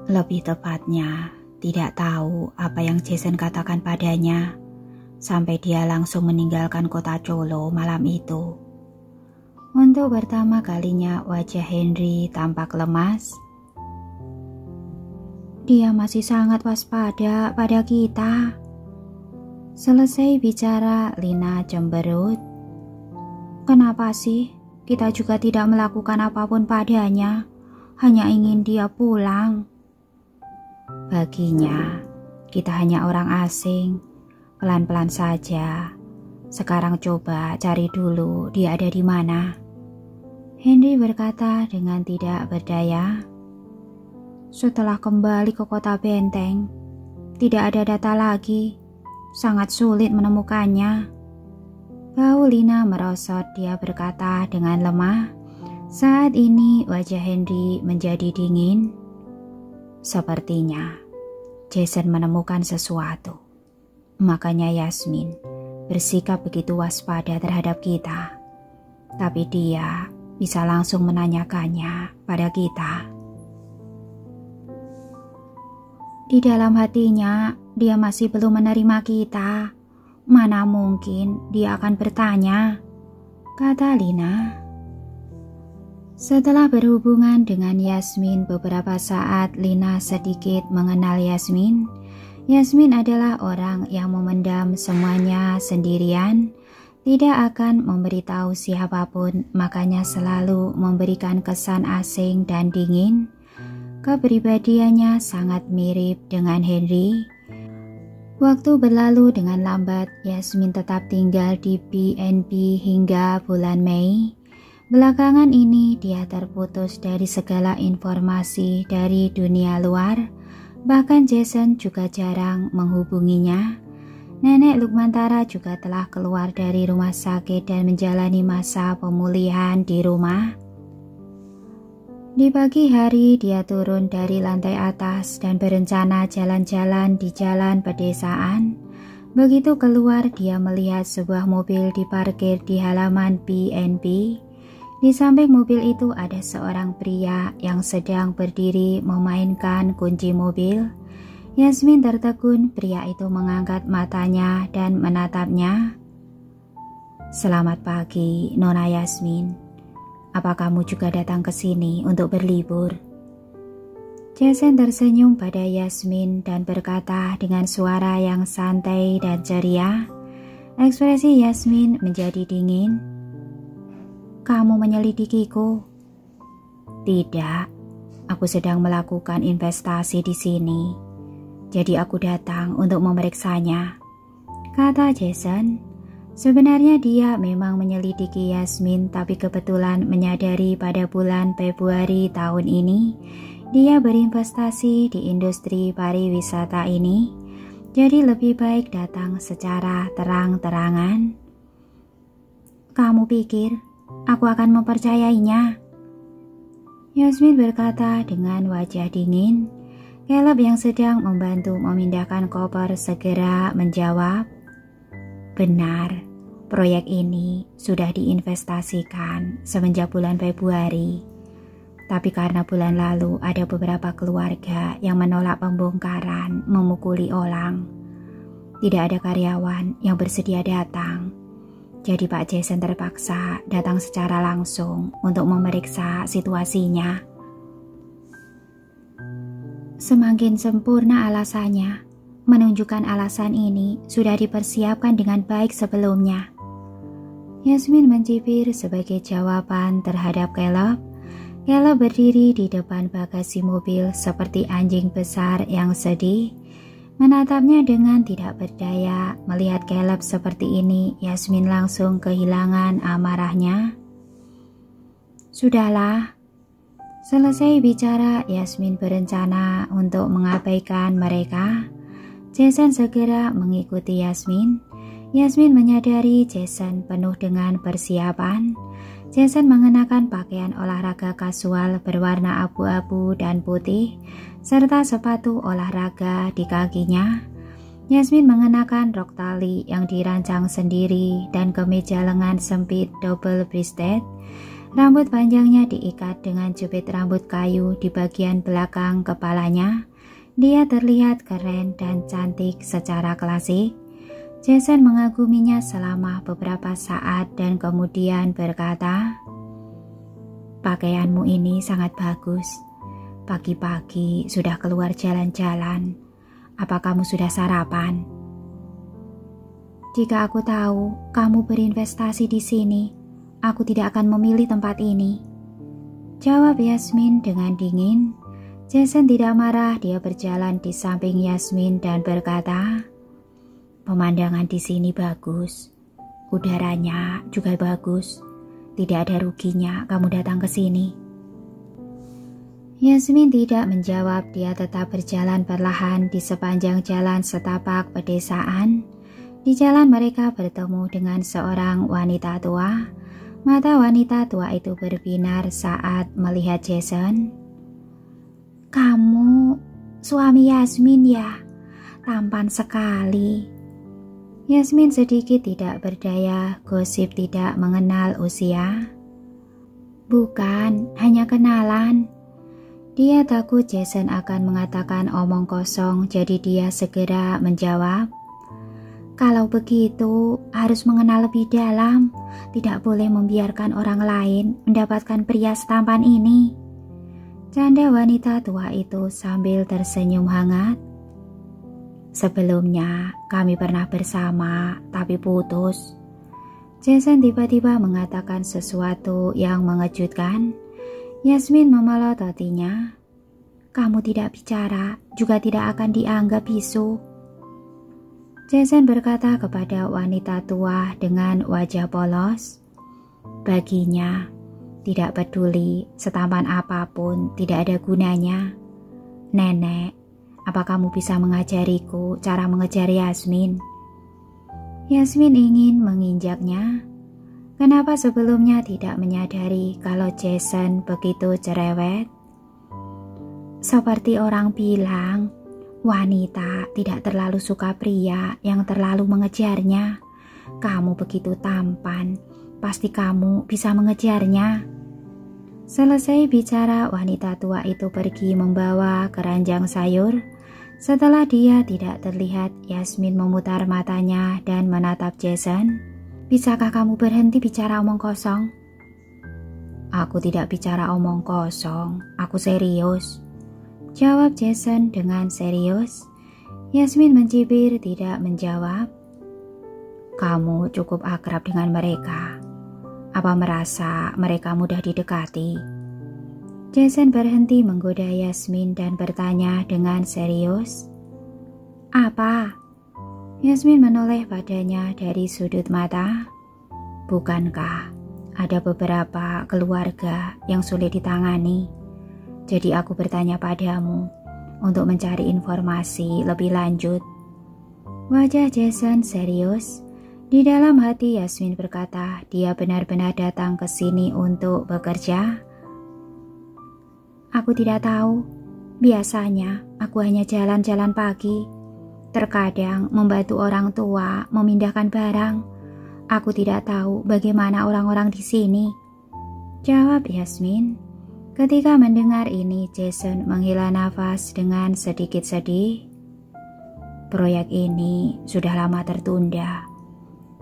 Lebih tepatnya, tidak tahu apa yang Jason katakan padanya, sampai dia langsung meninggalkan kota Colo malam itu. Untuk pertama kalinya wajah Henry tampak lemas. Dia masih sangat waspada pada kita. Selesai bicara, Lina cemberut. Kenapa sih kita juga tidak melakukan apapun padanya, hanya ingin dia pulang? Baginya, kita hanya orang asing, pelan-pelan saja. Sekarang coba cari dulu dia ada di mana. Henry berkata dengan tidak berdaya. Setelah kembali ke kota benteng, tidak ada data lagi. Sangat sulit menemukannya. Bau Lina merosot, dia berkata dengan lemah. Saat ini wajah Henry menjadi dingin. Sepertinya Jason menemukan sesuatu. Makanya Yasmin bersikap begitu waspada terhadap kita. Tapi dia bisa langsung menanyakannya pada kita. Di dalam hatinya, dia masih belum menerima kita. Mana mungkin dia akan bertanya, kata Lina. Setelah berhubungan dengan Yasmin beberapa saat, Lina sedikit mengenal Yasmin. Yasmin adalah orang yang memendam semuanya sendirian, tidak akan memberitahu siapapun, makanya selalu memberikan kesan asing dan dingin. Kepribadiannya sangat mirip dengan Henry. Waktu berlalu dengan lambat, Yasmin tetap tinggal di BNB hingga bulan Mei. Belakangan ini dia terputus dari segala informasi dari dunia luar. Bahkan Jason juga jarang menghubunginya. Nenek Lukmantara juga telah keluar dari rumah sakit dan menjalani masa pemulihan di rumah. Di pagi hari dia turun dari lantai atas dan berencana jalan-jalan di jalan pedesaan. Begitu keluar dia melihat sebuah mobil diparkir di halaman BNB. Di samping mobil itu ada seorang pria yang sedang berdiri memainkan kunci mobil. Yasmin tertegun, pria itu mengangkat matanya dan menatapnya. Selamat pagi, Nona Yasmin. Apa kamu juga datang ke sini untuk berlibur? Jason tersenyum pada Yasmin dan berkata dengan suara yang santai dan ceria. Ekspresi Yasmin menjadi dingin. Kamu menyelidikiku? Tidak, aku sedang melakukan investasi di sini. Jadi aku datang untuk memeriksanya, kata Jason. Sebenarnya dia memang menyelidiki Yasmin, tapi kebetulan menyadari pada bulan Februari tahun ini dia berinvestasi di industri pariwisata ini. Jadi lebih baik datang secara terang-terangan. Kamu pikir aku akan mempercayainya? Yasmin berkata dengan wajah dingin. Caleb yang sedang membantu memindahkan koper segera menjawab. Benar, proyek ini sudah diinvestasikan semenjak bulan Februari. Tapi karena bulan lalu ada beberapa keluarga yang menolak pembongkaran, memukuli orang. Tidak ada karyawan yang bersedia datang. Jadi Pak Jason terpaksa datang secara langsung untuk memeriksa situasinya. Semakin sempurna alasannya, menunjukkan alasan ini sudah dipersiapkan dengan baik sebelumnya. Yasmin mencibir sebagai jawaban terhadap Caleb. Caleb berdiri di depan bagasi mobil seperti anjing besar yang sedih. Menatapnya dengan tidak berdaya. Melihat Caleb seperti ini, Yasmin langsung kehilangan amarahnya. Sudahlah. Selesai bicara, Yasmin berencana untuk mengabaikan mereka. Jason segera mengikuti Yasmin. Yasmin menyadari Jason penuh dengan persiapan. Jason mengenakan pakaian olahraga kasual berwarna abu-abu dan putih, serta sepatu olahraga di kakinya. Yasmin mengenakan rok tali yang dirancang sendiri dan kemeja lengan sempit double breasted. Rambut panjangnya diikat dengan jepit rambut kayu di bagian belakang kepalanya. Dia terlihat keren dan cantik secara klasik. Jason mengaguminya selama beberapa saat dan kemudian berkata, "Pakaianmu ini sangat bagus. Pagi-pagi sudah keluar jalan-jalan. Apa kamu sudah sarapan?" "Jika aku tahu kamu berinvestasi di sini, aku tidak akan memilih tempat ini," jawab Yasmin dengan dingin. Jason tidak marah, dia berjalan di samping Yasmin dan berkata, "Pemandangan di sini bagus, udaranya juga bagus. Tidak ada ruginya kamu datang ke sini." Yasmin tidak menjawab, dia tetap berjalan perlahan di sepanjang jalan setapak pedesaan. Di jalan mereka bertemu dengan seorang wanita tua. Mata wanita tua itu berbinar saat melihat Jason. "Kamu suami Yasmin ya? Tampan sekali." Yasmin sedikit tidak berdaya, gosip tidak mengenal usia. "Bukan, hanya kenalan." Dia takut Jason akan mengatakan omong kosong, jadi dia segera menjawab, "Kalau begitu harus mengenal lebih dalam, tidak boleh membiarkan orang lain mendapatkan pria setampan ini." Canda wanita tua itu sambil tersenyum hangat. "Sebelumnya kami pernah bersama tapi putus." Jason tiba-tiba mengatakan sesuatu yang mengejutkan. Yasmin memelototinya. "Kamu tidak bicara, juga tidak akan dianggap bisu." Jason berkata kepada wanita tua dengan wajah polos. Baginya, tidak peduli setampan apapun, tidak ada gunanya. "Nenek, apa kamu bisa mengajariku cara mengejar Yasmin?" Yasmin ingin menginjaknya. Kenapa sebelumnya tidak menyadari kalau Jason begitu cerewet? Seperti orang bilang, wanita tidak terlalu suka pria yang terlalu mengejarnya. Kamu begitu tampan, pasti kamu bisa mengejarnya. Selesai bicara, wanita tua itu pergi membawa keranjang sayur. Setelah dia tidak terlihat, Yasmin memutar matanya dan menatap Jason. "Bisakah kamu berhenti bicara omong kosong?" "Aku tidak bicara omong kosong, aku serius," jawab Jason dengan serius. Yasmin mencibir, tidak menjawab. "Kamu cukup akrab dengan mereka. Apa merasa mereka mudah didekati?" Jason berhenti menggoda Yasmin dan bertanya dengan serius. "Apa?" Yasmin menoleh padanya dari sudut mata. "Bukankah ada beberapa keluarga yang sulit ditangani? Jadi aku bertanya padamu untuk mencari informasi lebih lanjut." Wajah Jason serius. Di dalam hati Yasmin berkata, dia benar-benar datang ke sini untuk bekerja. "Aku tidak tahu. Biasanya aku hanya jalan-jalan pagi. Terkadang membantu orang tua memindahkan barang. Aku tidak tahu bagaimana orang-orang di sini," jawab Yasmin. Ketika mendengar ini, Jason menghela nafas dengan sedikit sedih. "Proyek ini sudah lama tertunda.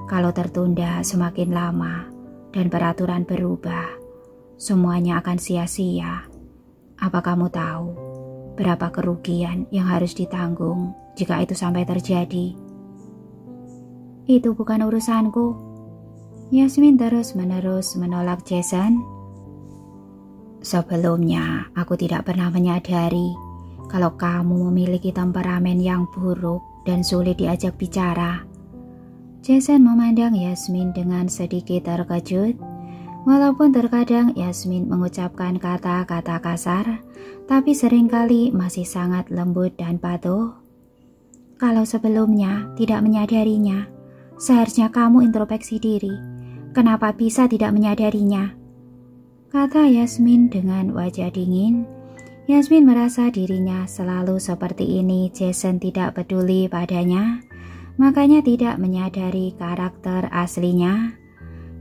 Kalau tertunda semakin lama dan peraturan berubah, semuanya akan sia-sia. Apa kamu tahu berapa kerugian yang harus ditanggung jika itu sampai terjadi?" "Itu bukan urusanku." Yasmin terus-menerus menolak Jason. "Sebelumnya aku tidak pernah menyadari kalau kamu memiliki temperamen yang buruk dan sulit diajak bicara." Jason memandang Yasmin dengan sedikit terkejut. Walaupun terkadang Yasmin mengucapkan kata-kata kasar, tapi seringkali masih sangat lembut dan patuh. "Kalau sebelumnya tidak menyadarinya, seharusnya kamu introspeksi diri. Kenapa bisa tidak menyadarinya?" kata Yasmin dengan wajah dingin. Yasmin merasa dirinya selalu seperti ini. Jason tidak peduli padanya, makanya tidak menyadari karakter aslinya.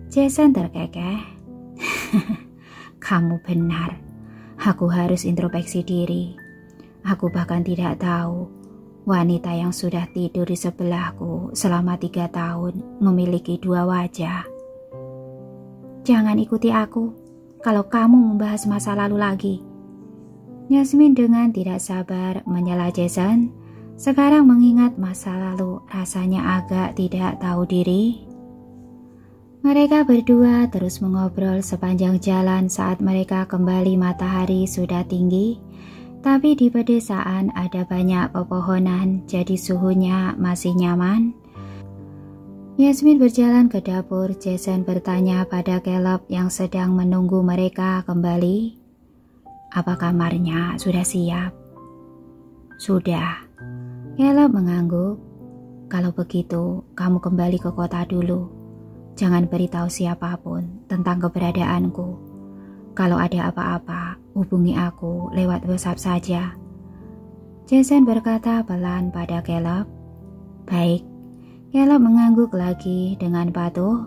Jason terkekeh. Kamu benar. Aku harus introspeksi diri. Aku bahkan tidak tahu wanita yang sudah tidur di sebelahku selama 3 tahun memiliki 2 wajah. Jangan ikuti aku kalau kamu membahas masa lalu lagi. Yasmin dengan tidak sabar menyela Jason. Sekarang mengingat masa lalu rasanya agak tidak tahu diri. Mereka berdua terus mengobrol sepanjang jalan saat mereka kembali matahari sudah tinggi. Tapi di pedesaan ada banyak pepohonan, jadi suhunya masih nyaman. Yasmin berjalan ke dapur. Jason bertanya pada Caleb yang sedang menunggu mereka kembali. Apa kamarnya sudah siap? Sudah. Caleb mengangguk. Kalau begitu, kamu kembali ke kota dulu. Jangan beritahu siapapun tentang keberadaanku. Kalau ada apa-apa, hubungi aku lewat WhatsApp saja. Jason berkata pelan pada Caleb. Baik. Caleb mengangguk lagi dengan patuh.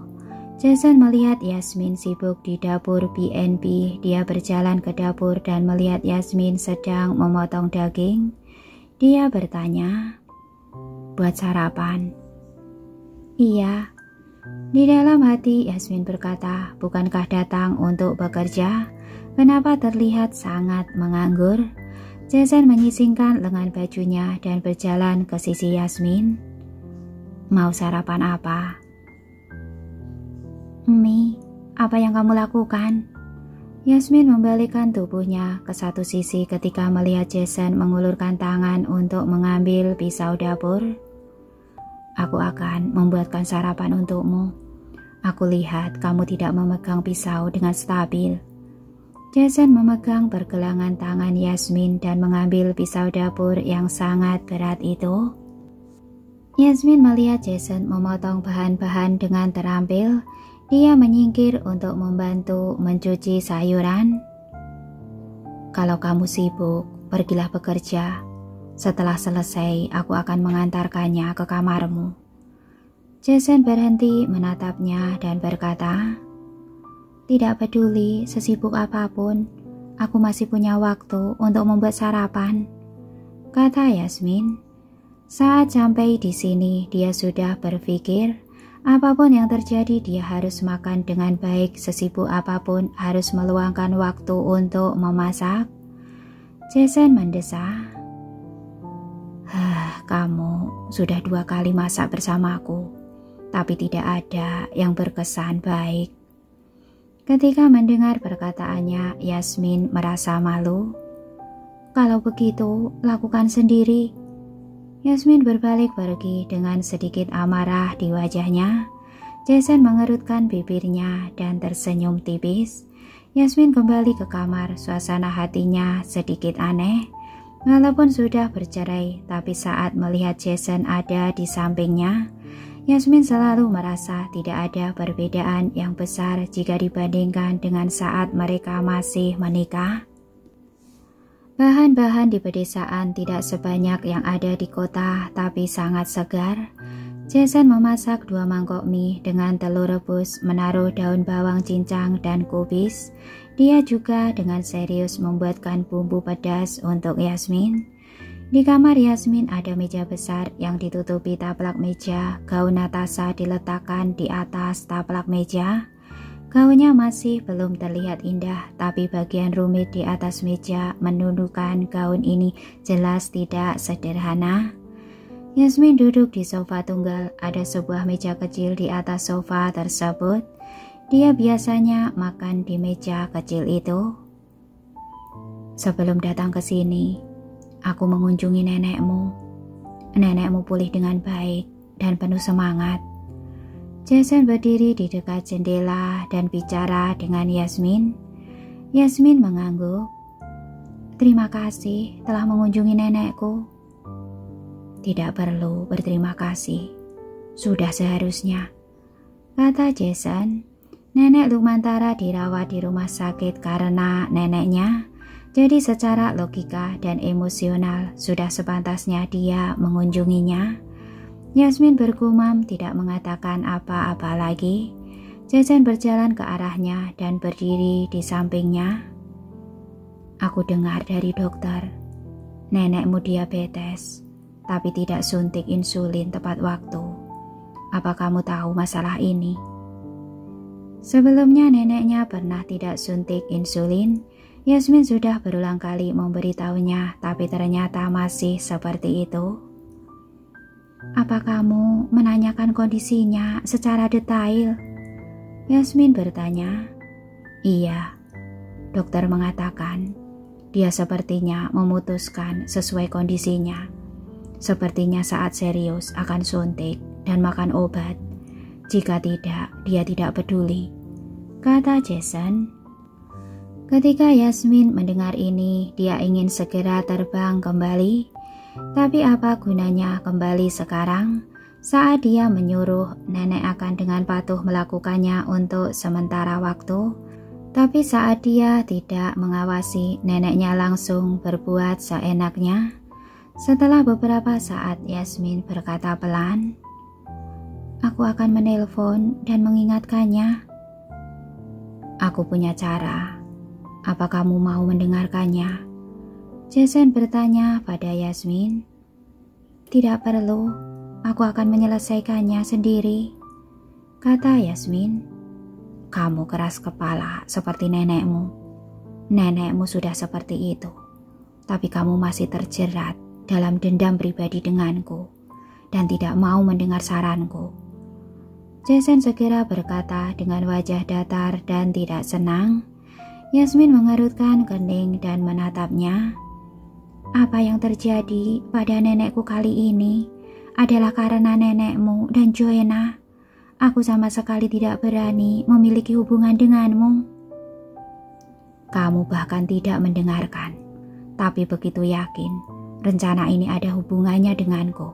Jason melihat Yasmin sibuk di dapur B&B. Dia berjalan ke dapur dan melihat Yasmin sedang memotong daging. Dia bertanya, "Buat sarapan?" "Iya." Di dalam hati Yasmin berkata, "Bukankah datang untuk bekerja? Kenapa terlihat sangat menganggur?" Jason menyisingkan lengan bajunya dan berjalan ke sisi Yasmin. "Mau sarapan apa?" "Mie, apa yang kamu lakukan?" Yasmin membalikkan tubuhnya ke satu sisi ketika melihat Jason mengulurkan tangan untuk mengambil pisau dapur. "Aku akan membuatkan sarapan untukmu. Aku lihat kamu tidak memegang pisau dengan stabil." Jason memegang pergelangan tangan Yasmin dan mengambil pisau dapur yang sangat berat itu. Yasmin melihat Jason memotong bahan-bahan dengan terampil. Dia menyingkir untuk membantu mencuci sayuran. "Kalau kamu sibuk, pergilah bekerja. Setelah selesai, aku akan mengantarkannya ke kamarmu." Jason berhenti menatapnya dan berkata, "Tidak peduli sesibuk apapun, aku masih punya waktu untuk membuat sarapan," kata Yasmin. Saat sampai di sini, dia sudah berpikir, apapun yang terjadi dia harus makan dengan baik, sesibuk apapun harus meluangkan waktu untuk memasak. Jason mendesak, "Kamu sudah 2 kali masak bersamaku, tapi tidak ada yang berkesan baik." Ketika mendengar perkataannya, Yasmin merasa malu. "Kalau begitu, lakukan sendiri." Yasmin berbalik pergi dengan sedikit amarah di wajahnya. Jason mengerutkan bibirnya dan tersenyum tipis. Yasmin kembali ke kamar. Suasana hatinya sedikit aneh. Walaupun sudah bercerai, tapi saat melihat Jason ada di sampingnya, Yasmin selalu merasa tidak ada perbedaan yang besar jika dibandingkan dengan saat mereka masih menikah. Bahan-bahan di pedesaan tidak sebanyak yang ada di kota, tapi sangat segar. Jason memasak 2 mangkok mie dengan telur rebus, menaruh daun bawang cincang dan kubis. Dia juga dengan serius membuatkan bumbu pedas untuk Yasmin. Di kamar Yasmin ada meja besar yang ditutupi taplak meja. Gaun Natasha diletakkan di atas taplak meja. Gaunnya masih belum terlihat indah, tapi bagian rumit di atas meja menunjukkan gaun ini jelas tidak sederhana. Yasmin duduk di sofa tunggal. Ada sebuah meja kecil di atas sofa tersebut. Dia biasanya makan di meja kecil itu. "Sebelum datang ke sini, aku mengunjungi nenekmu. Nenekmu pulih dengan baik dan penuh semangat." Jason berdiri di dekat jendela dan bicara dengan Yasmin. Yasmin mengangguk. "Terima kasih telah mengunjungi nenekku." "Tidak perlu berterima kasih. Sudah seharusnya," kata Jason. Nenek Lumantara dirawat di rumah sakit karena neneknya. Jadi secara logika dan emosional sudah sepantasnya dia mengunjunginya. Yasmin bergumam, tidak mengatakan apa-apa lagi. Jason berjalan ke arahnya dan berdiri di sampingnya. Aku dengar dari dokter, nenekmu diabetes, tapi tidak suntik insulin tepat waktu. Apa kamu tahu masalah ini? Sebelumnya neneknya pernah tidak suntik insulin. Yasmin sudah berulang kali memberitahunya, tapi ternyata masih seperti itu. Apa kamu menanyakan kondisinya secara detail? Yasmin bertanya. Iya, dokter mengatakan dia sepertinya memutuskan sesuai kondisinya. Sepertinya saat serius akan suntik dan makan obat. Jika tidak, dia tidak peduli, kata Jason. Ketika Yasmin mendengar ini, dia ingin segera terbang kembali. Tapi apa gunanya kembali sekarang saat dia menyuruh nenek akan dengan patuh melakukannya untuk sementara waktu. Tapi saat dia tidak mengawasi, neneknya langsung berbuat seenaknya. Setelah beberapa saat, Yasmin berkata pelan, "Aku akan menelpon dan mengingatkannya. Aku punya cara. Apa kamu mau mendengarkannya?" Jason bertanya pada Yasmin. "Tidak perlu, aku akan menyelesaikannya sendiri," kata Yasmin. "Kamu keras kepala seperti nenekmu. Nenekmu sudah seperti itu, tapi kamu masih terjerat dalam dendam pribadi denganku dan tidak mau mendengar saranku." Jason segera berkata dengan wajah datar dan tidak senang. Yasmin mengerutkan kening dan menatapnya. "Apa yang terjadi pada nenekku kali ini adalah karena nenekmu dan Joanna. Aku sama sekali tidak berani memiliki hubungan denganmu." "Kamu bahkan tidak mendengarkan, tapi begitu yakin rencana ini ada hubungannya denganku?"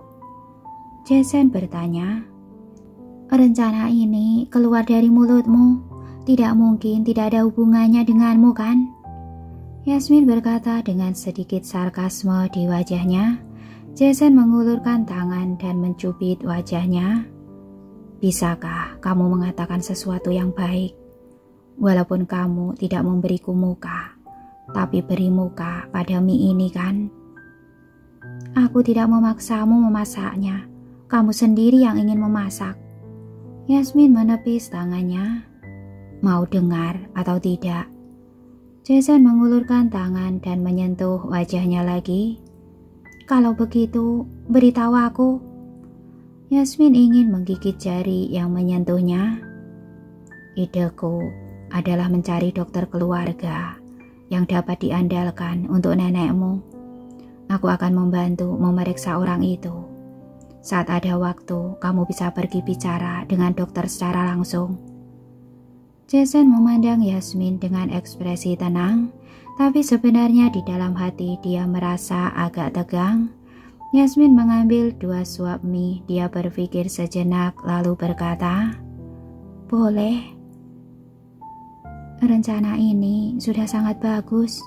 Jason bertanya. "Rencana ini keluar dari mulutmu. Tidak mungkin tidak ada hubungannya denganmu, kan?" Yasmin berkata dengan sedikit sarkasme di wajahnya. Jason mengulurkan tangan dan mencubit wajahnya. "Bisakah kamu mengatakan sesuatu yang baik? Walaupun kamu tidak memberiku muka, tapi beri muka pada mie ini, kan?" "Aku tidak memaksamu memasaknya. Kamu sendiri yang ingin memasak." Yasmin menepis tangannya. "Mau dengar atau tidak?" Jason mengulurkan tangan dan menyentuh wajahnya lagi. "Kalau begitu, beritahu aku." Yasmin ingin menggigit jari yang menyentuhnya. "Ideku adalah mencari dokter keluarga yang dapat diandalkan untuk nenekmu. Aku akan membantu memeriksa orang itu. Saat ada waktu, kamu bisa pergi bicara dengan dokter secara langsung." Jason memandang Yasmin dengan ekspresi tenang, tapi sebenarnya di dalam hati dia merasa agak tegang. Yasmin mengambil 2 suap mie. Dia berpikir sejenak lalu berkata, "Boleh. Rencana ini sudah sangat bagus."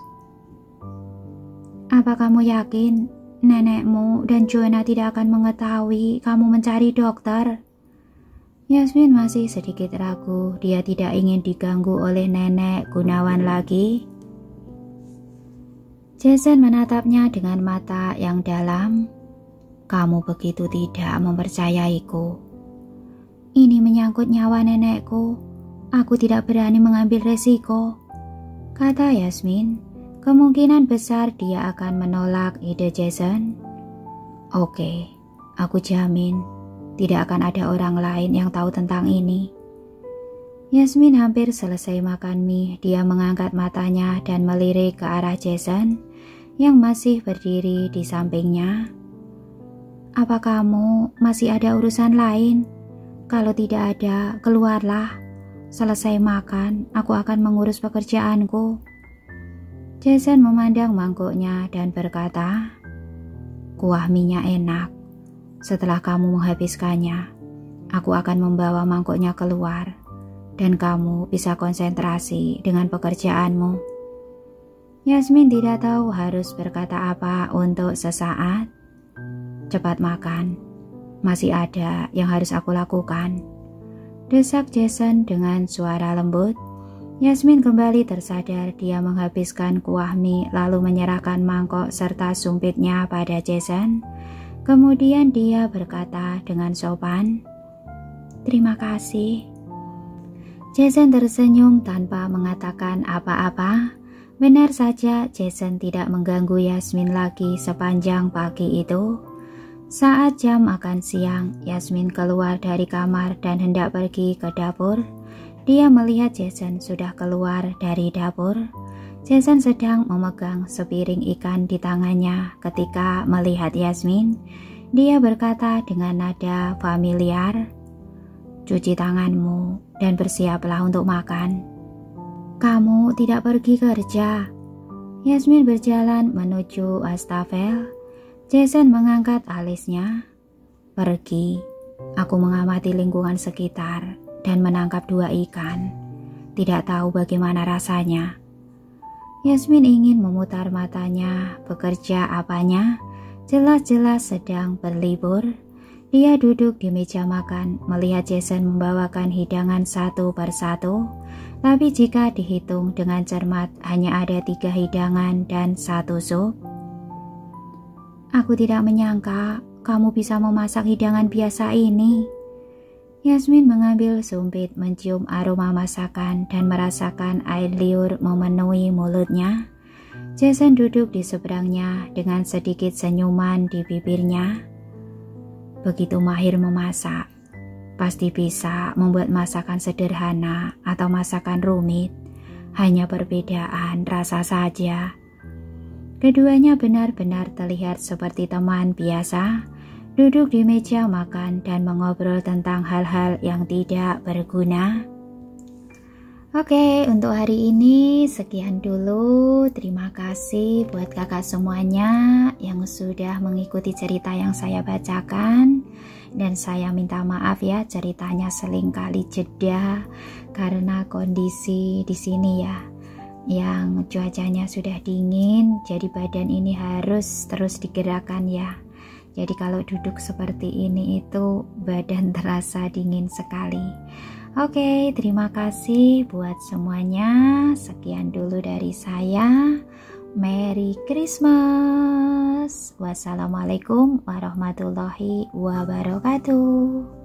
"Apa kamu yakin nenekmu dan Joanna tidak akan mengetahui kamu mencari dokter?" Yasmin masih sedikit ragu. Dia tidak ingin diganggu oleh nenek Gunawan lagi. Jason menatapnya dengan mata yang dalam. "Kamu begitu tidak mempercayaiku." "Ini menyangkut nyawa nenekku. Aku tidak berani mengambil resiko," kata Yasmin. Kemungkinan besar dia akan menolak ide Jason. "Oke, aku jamin tidak akan ada orang lain yang tahu tentang ini." Yasmin hampir selesai makan mie. Dia mengangkat matanya dan melirik ke arah Jason yang masih berdiri di sampingnya. "Apa kamu masih ada urusan lain? Kalau tidak ada, keluarlah. Selesai makan, aku akan mengurus pekerjaanku." Jason memandang mangkuknya dan berkata, "Kuah mie-nya enak. Setelah kamu menghabiskannya, aku akan membawa mangkuknya keluar dan kamu bisa konsentrasi dengan pekerjaanmu." Yasmin tidak tahu harus berkata apa untuk sesaat. "Cepat makan, masih ada yang harus aku lakukan." desak Jason dengan suara lembut. Yasmin kembali tersadar. Dia menghabiskan kuah mie lalu menyerahkan mangkok serta sumpitnya pada Jason. Kemudian dia berkata dengan sopan, "Terima kasih." Jason tersenyum tanpa mengatakan apa-apa. Benar saja, Jason tidak mengganggu Yasmin lagi sepanjang pagi itu. Saat jam makan siang, Yasmin keluar dari kamar dan hendak pergi ke dapur. Dia melihat Jason sudah keluar dari dapur. Jason sedang memegang sepiring ikan di tangannya. Ketika melihat Yasmin, dia berkata dengan nada familiar, "Cuci tanganmu dan bersiaplah untuk makan." "Kamu tidak pergi kerja?" Yasmin berjalan menuju wastafel. Jason mengangkat alisnya. "Pergi. Aku mengamati lingkungan sekitar dan menangkap 2 ikan. Tidak tahu bagaimana rasanya." Yasmin ingin memutar matanya. Bekerja apanya? Jelas-jelas sedang berlibur. Dia duduk di meja makan, melihat Jason membawakan hidangan satu persatu. Tapi jika dihitung dengan cermat, hanya ada 3 hidangan dan 1 sup. "Aku tidak menyangka kamu bisa memasak hidangan biasa ini." Yasmin mengambil sumpit, mencium aroma masakan dan merasakan air liur memenuhi mulutnya. Jason duduk di seberangnya dengan sedikit senyuman di bibirnya. Begitu mahir memasak, pasti bisa membuat masakan sederhana atau masakan rumit. Hanya perbedaan rasa saja. Keduanya benar-benar terlihat seperti teman biasa, duduk di meja makan dan mengobrol tentang hal-hal yang tidak berguna. Oke, untuk hari ini sekian dulu. Terima kasih buat kakak semuanya yang sudah mengikuti cerita yang saya bacakan. Dan saya minta maaf ya, ceritanya seringkali jeda karena kondisi di sini ya, yang cuacanya sudah dingin, jadi badan ini harus terus digerakkan ya. Jadi kalau duduk seperti ini itu badan terasa dingin sekali. Oke, terima kasih buat semuanya. Sekian dulu dari saya. Merry Christmas. Wassalamualaikum warahmatullahi wabarakatuh.